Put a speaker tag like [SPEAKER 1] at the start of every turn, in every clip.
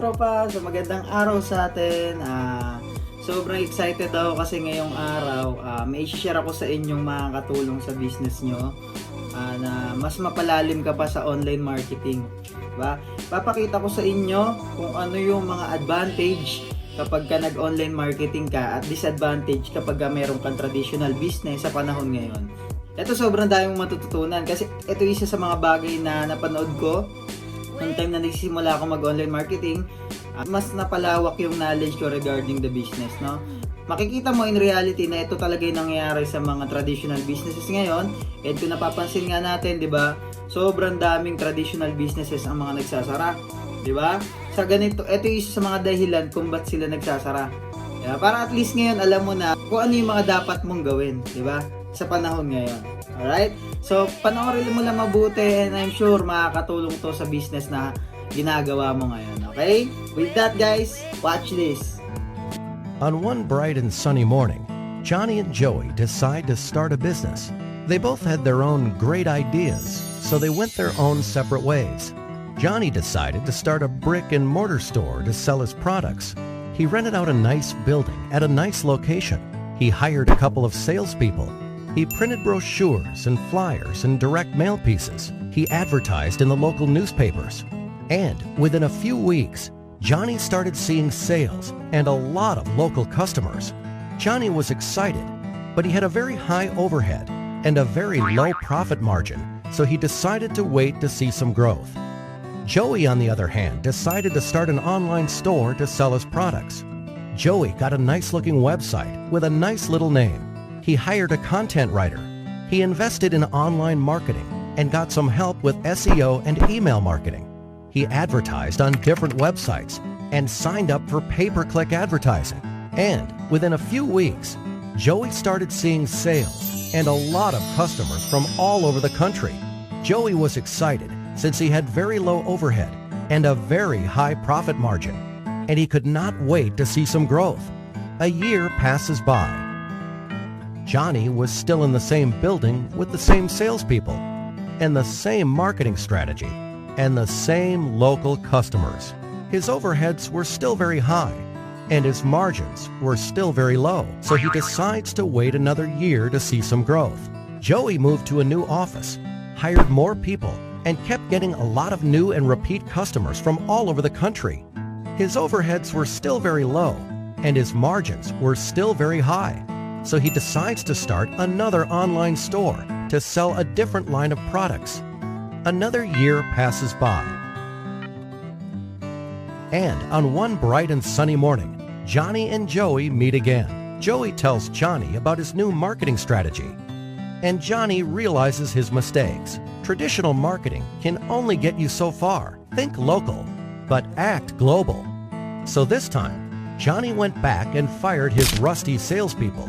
[SPEAKER 1] katropa, so magandang araw sa atin. Sobrang excited ako kasi ngayong araw may share ako sa inyong makakatulong sa business nyo na mas mapalalim ka pa sa online marketing. Diba? Papakita ko sa inyo kung ano yung mga advantage kapag ka nag-online marketing ka at disadvantage kapag ka meron kang traditional business sa panahon ngayon. Ito sobrang dami mong matututunan kasi ito isa sa mga bagay na napanood ko noong time na nagsisimula ako mag-online marketing. Mas napalawak yung knowledge ko regarding the business, no? Makikita mo in reality na ito talaga yung nangyayari sa mga traditional businesses ngayon. And kung napapansin nga natin, di ba, sobrang daming traditional businesses ang mga nagsasara, di ba? Sa ganito, ito yung isa sa mga dahilan kung ba't sila nagsasara. Yeah, para at least ngayon alam mo na kung ano yung mga dapat mong gawin, di ba? Sa panahon ngayon. Alright? So, panoorin mo lang mabuti and I'm sure makakatulong to sa business na ginagawa mo ngayon. Okay? With that, guys, watch this.
[SPEAKER 2] On one bright and sunny morning, Johnny and Joey decide to start a business. They both had their own great ideas, so they went their own separate ways. Johnny decided to start a brick and mortar store to sell his products. He rented out a nice building at a nice location. He hired a couple of salespeople. He printed brochures and flyers and direct mail pieces. He advertised in the local newspapers. And within a few weeks, Johnny started seeing sales and a lot of local customers. Johnny was excited, but he had a very high overhead and a very low profit margin, so he decided to wait to see some growth. Joey, on the other hand, decided to start an online store to sell his products. Joey got a nice-looking website with a nice little name. He hired a content writer. He invested in online marketing and got some help with SEO and email marketing. He advertised on different websites and signed up for pay-per-click advertising. And within a few weeks, Joey started seeing sales and a lot of customers from all over the country. Joey was excited since he had very low overhead and a very high profit margin, and he could not wait to see some growth. A year passes by. Johnny was still in the same building with the same salespeople and the same marketing strategy and the same local customers. His overheads were still very high and his margins were still very low, so he decides to wait another year to see some growth. Joey moved to a new office, hired more people, and kept getting a lot of new and repeat customers from all over the country. His overheads were still very low and his margins were still very high. So he decides to start another online store to sell a different line of products. Another year passes by. And on one bright and sunny morning, Johnny and Joey meet again. Joey tells Johnny about his new marketing strategy. And Johnny realizes his mistakes. Traditional marketing can only get you so far. Think local, but act global. So this time, Johnny went back and fired his rusty salespeople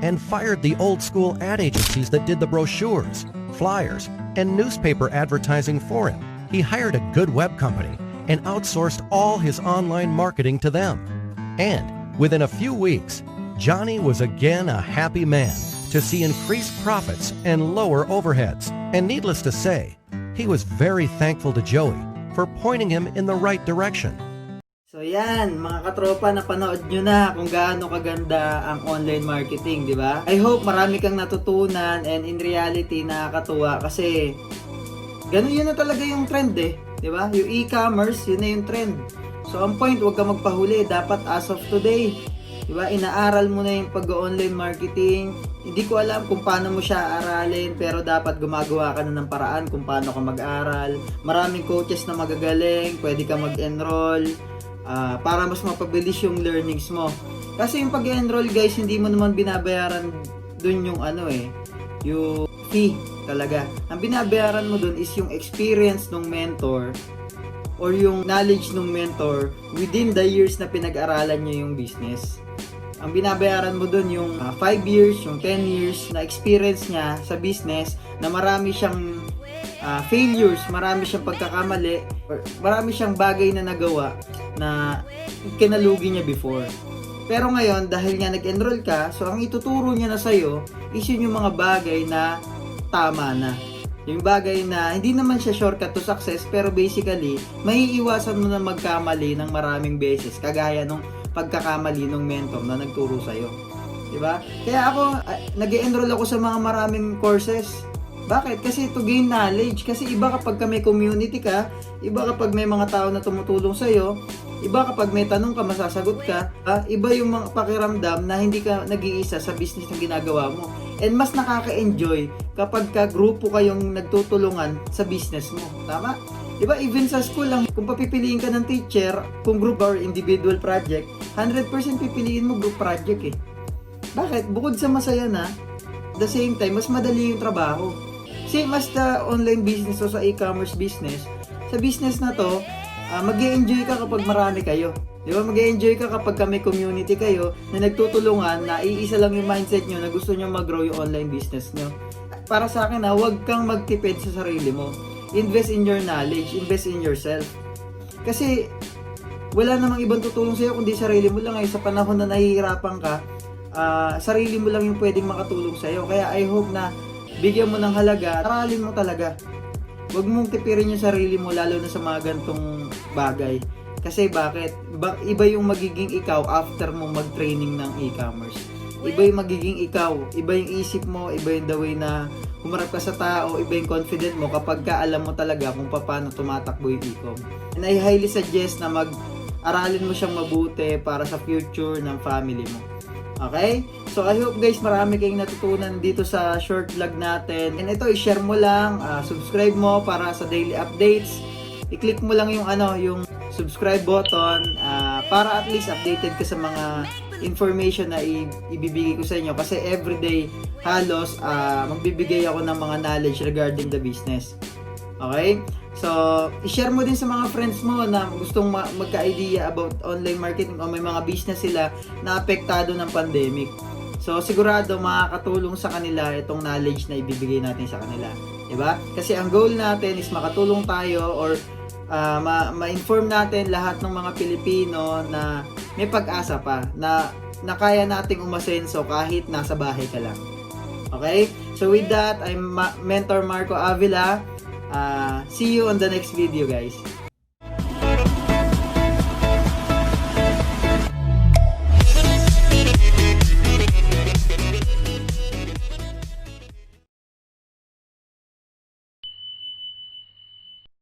[SPEAKER 2] and fired the old-school ad agencies that did the brochures, flyers, and newspaper advertising for him. He hired a good web company and outsourced all his online marketing to them. And within a few weeks, Johnny was again a happy man to see increased profits and lower overheads. And needless to say, he was very thankful to Joey for pointing him in the right direction.
[SPEAKER 1] So yan, mga katropa, napanood nyo na kung gaano kaganda ang online marketing, di ba? I hope marami kang natutunan and in reality nakakatuwa kasi ganun yun na talaga yung trend di ba? Yung e-commerce, yun na yung trend. So ang point, huwag ka magpahuli, dapat as of today, di ba? Inaaral mo na yung pag-online marketing. Hindi ko alam kung paano mo siya aralin, pero dapat gumagawa ka na ng paraan kung paano ka mag-aral. Maraming coaches na magagaling, pwede ka mag-enroll. Para mas mapabilis yung learnings mo. Kasi yung pag-enroll, guys, hindi mo naman binabayaran dun yung yung fee talaga. Ang binabayaran mo dun is yung experience ng mentor or yung knowledge ng mentor within the years na pinag-aralan niya yung business. Ang binabayaran mo dun yung 5 years, yung 10 years na experience niya sa business na marami siyang failures, marami siyang pagkakamali, or marami siyang bagay na nagawa na kinalugi niya before. Pero ngayon, dahil nga nag-enroll ka, so ang ituturo niya na sa'yo is yun yung mga bagay na tama na. Yung bagay na hindi naman siya shortcut to success, pero basically, maiiwasan mo na magkamali ng maraming beses, kagaya nung pagkakamali ng mentor na nagturo sa'yo. Diba? Kaya ako, nag-enroll ako sa mga maraming courses. Bakit? Kasi to gain knowledge. Kasi iba kapag may community ka, iba kapag may mga tao na tumutulong sa'yo, iba kapag may tanong ka, masasagot ka, iba yung mga pakiramdam na hindi ka nag-iisa sa business na ginagawa mo. And mas nakaka-enjoy kapag grupo kayong nagtutulungan sa business mo. Tama? Diba, even sa school lang, kung papipiliin ka ng teacher, kung group or individual project, 100% pipiliin mo group project eh. Bakit? Bukod sa masaya na, at the same time, mas madali yung trabaho. Same as the online business o sa e-commerce business, sa business na to, mag-e-enjoy ka kapag marami kayo. Di ba? Mag-e-enjoy ka kapag may community kayo na nagtutulungan, na iisa lang yung mindset nyo na gusto nyo mag-grow yung online business nyo. Para sa akin huwag kang magtipid sa sarili mo. Invest in your knowledge, invest in yourself. Kasi wala namang ibang tutulong sa'yo kundi sarili mo lang. Sa panahon na nahihirapan ka, sarili mo lang yung pwedeng makatulong sa'yo. Kaya I hope na bigyan mo ng halaga, aralin mo talaga. Huwag mong tipirin yung sarili mo, lalo na sa mga gantong bagay. Kasi bakit? Iba yung magiging ikaw after mo mag-training ng e-commerce. Iba yung magiging ikaw, iba yung isip mo, iba yung the way na humarap ka sa tao, iba yung confident mo kapag ka alam mo talaga kung paano tumatakbo yung e-com. And I highly suggest na aralin mo siyang mabuti para sa future ng family mo. Okay? So I hope guys marami kayong natutunan dito sa short vlog natin. And ito, i-share mo lang, subscribe mo para sa daily updates. I-click mo lang yung yung subscribe button para at least updated ka sa mga information na ibibigay ko sa inyo. Kasi everyday halos magbibigay ako ng mga knowledge regarding the business. Okay? So, i-share mo din sa mga friends mo na gustong magka-idea about online marketing o may mga business sila na apektado ng pandemic. So, sigurado makakatulong sa kanila itong knowledge na ibibigay natin sa kanila. Diba? Kasi ang goal natin is makatulong tayo or ma-inform natin lahat ng mga Pilipino na may pag-asa pa na kaya nating umasenso kahit nasa bahay ka lang. Okay? So, with that, I'm Mentor Marco Avila. See you on the next video, guys.